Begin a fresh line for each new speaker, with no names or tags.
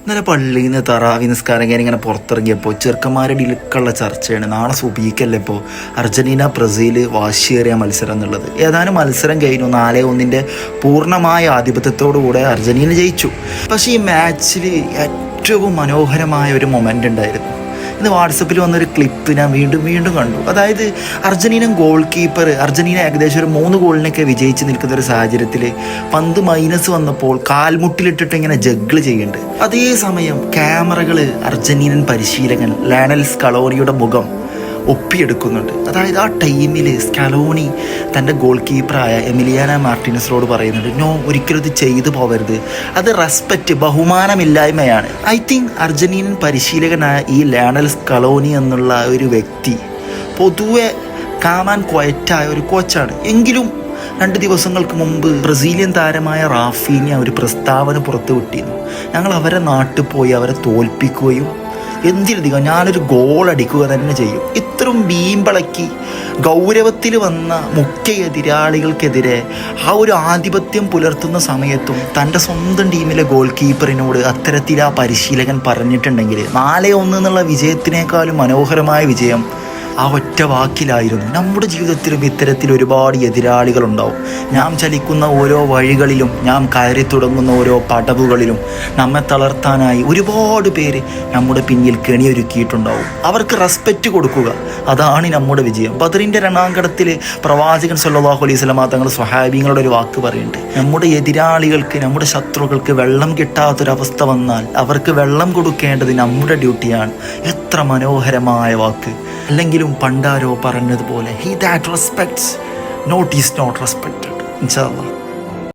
ഇന്നലെ പള്ളിയിൽ നിന്ന് തറാവി നിസ്കാരം ഇങ്ങനെ പുറത്തിറങ്ങിയപ്പോൾ ചെറുക്കന്മാരുടെ ഇലക്കുള്ള ചർച്ചയാണ്. നാളെ സുബീക്കല്ലേ ഇപ്പോൾ അർജന്റീന ബ്രസീൽ വാശിയേറിയ മത്സരം എന്നുള്ളത്. ഏതാനും മത്സരം കഴിഞ്ഞു. 4-1 പൂർണ്ണമായ ആധിപത്യത്തോടുകൂടെ അർജന്റീന ജയിച്ചു. പക്ഷേ ഈ മാച്ചിൽ ഏറ്റവും മനോഹരമായ ഒരു മൊമെൻ്റ് ഉണ്ടായിരുന്നു. ഇന്ന് വാട്സപ്പിൽ വന്നൊരു ക്ലിപ്പ് ഞാൻ വീണ്ടും കണ്ടു. അതായത് അർജന്റീനൻ ഗോൾ കീപ്പർ അർജന്റീന ഏകദേശം ഒരു 3 ഗോളിനൊക്കെ വിജയിച്ച് നിൽക്കുന്ന ഒരു സാഹചര്യത്തിൽ പന്ത് മൈനസ് വന്നപ്പോൾ കാൽമുട്ടിലിട്ടിട്ട് ഇങ്ങനെ ജഗ്ഗിൾ ചെയ്യുന്നുണ്ട്. അതേസമയം ക്യാമറകൾ അർജന്റീനൻ പരിശീലകൻ ലയണൽ സ്കലോണിയുടെ മുഖം ഒപ്പിയെടുക്കുന്നുണ്ട്. അതായത് ആ ടൈമിൽ സ്കലോണി തൻ്റെ ഗോൾ കീപ്പറായ എമിലിയാനോ മാർട്ടിനസിനോട് പറയുന്നുണ്ട്, നോ, ഒരിക്കലും ഇത് ചെയ്തു പോകരുത്, അത് റെസ്പെക്റ്റ്, ബഹുമാനമില്ലായ്മയാണ്. ഐ തിങ്ക് അർജന്റീനൻ പരിശീലകനായ ഈ ലയണൽ സ്കലോണി എന്നുള്ള ഒരു വ്യക്തി പൊതുവെ കാമാൻ ക്വയറ്റായ ഒരു കോച്ചാണ്. എങ്കിലും 2 ദിവസങ്ങൾക്ക് മുമ്പ് ബ്രസീലിയൻ താരമായ റാഫീനിയ ഒരു പ്രസ്താവന പുറത്തുവിട്ടിരുന്നു. ഞങ്ങൾ അവരെ നാട്ടിൽ പോയി അവരെ തോൽപ്പിക്കുകയും എന്തിനധികം ഞാനൊരു ഗോൾ അടിക്കുക തന്നെ ചെയ്യും. ഇത്രയും വീമ്പളക്കി ഗൗരവത്തിൽ വന്ന മുഖ്യ എതിരാളികൾക്കെതിരെ ആ ഒരു ആധിപത്യം പുലർത്തുന്ന സമയത്തും തൻ്റെ സ്വന്തം ടീമിലെ ഗോൾ കീപ്പറിനോട് അത്തരത്തിൽ ആ പരിശീലകൻ പറഞ്ഞിട്ടുണ്ടെങ്കിൽ 4-1 എന്നുള്ള വിജയത്തിനേക്കാളും മനോഹരമായ വിജയം ആ ഒറ്റ വാക്കിലായിരുന്നു. നമ്മുടെ ജീവിതത്തിലും ഇത്തരത്തിൽ ഒരുപാട് എതിരാളികളുണ്ടാവും. നാം ചലിക്കുന്ന ഓരോ വഴികളിലും, നാം കയറി തുടങ്ങുന്ന ഓരോ പടവുകളിലും നമ്മെ തളർത്താനായി ഒരുപാട് പേര് നമ്മുടെ പിന്നിൽ കെണിയൊരുക്കിയിട്ടുണ്ടാവും. അവർക്ക് റെസ്പെക്റ്റ് കൊടുക്കുക, അതാണ് നമ്മുടെ വിജയം. ബദറിൻ്റെ രണാങ്കണത്തിൽ പ്രവാചകൻ സല്ലല്ലാഹു അലൈഹി വസല്ലം തങ്ങൾ സ്വഹാബികളുടെ ഒരു വാക്ക് പറയുന്നുണ്ട്, നമ്മുടെ എതിരാളികൾക്ക്, നമ്മുടെ ശത്രുക്കൾക്ക് വെള്ളം കിട്ടാത്തൊരവസ്ഥ വന്നാൽ അവർക്ക് വെള്ളം കൊടുക്കേണ്ടത് നമ്മുടെ ഡ്യൂട്ടിയാണ്. എത്ര മനോഹരമായ വാക്ക്. അല്ലെങ്കിലും പണ്ടാരോ പറഞ്ഞതുപോലെ, he that respects not is not respected. ഇൻഷാ അല്ലാഹ്.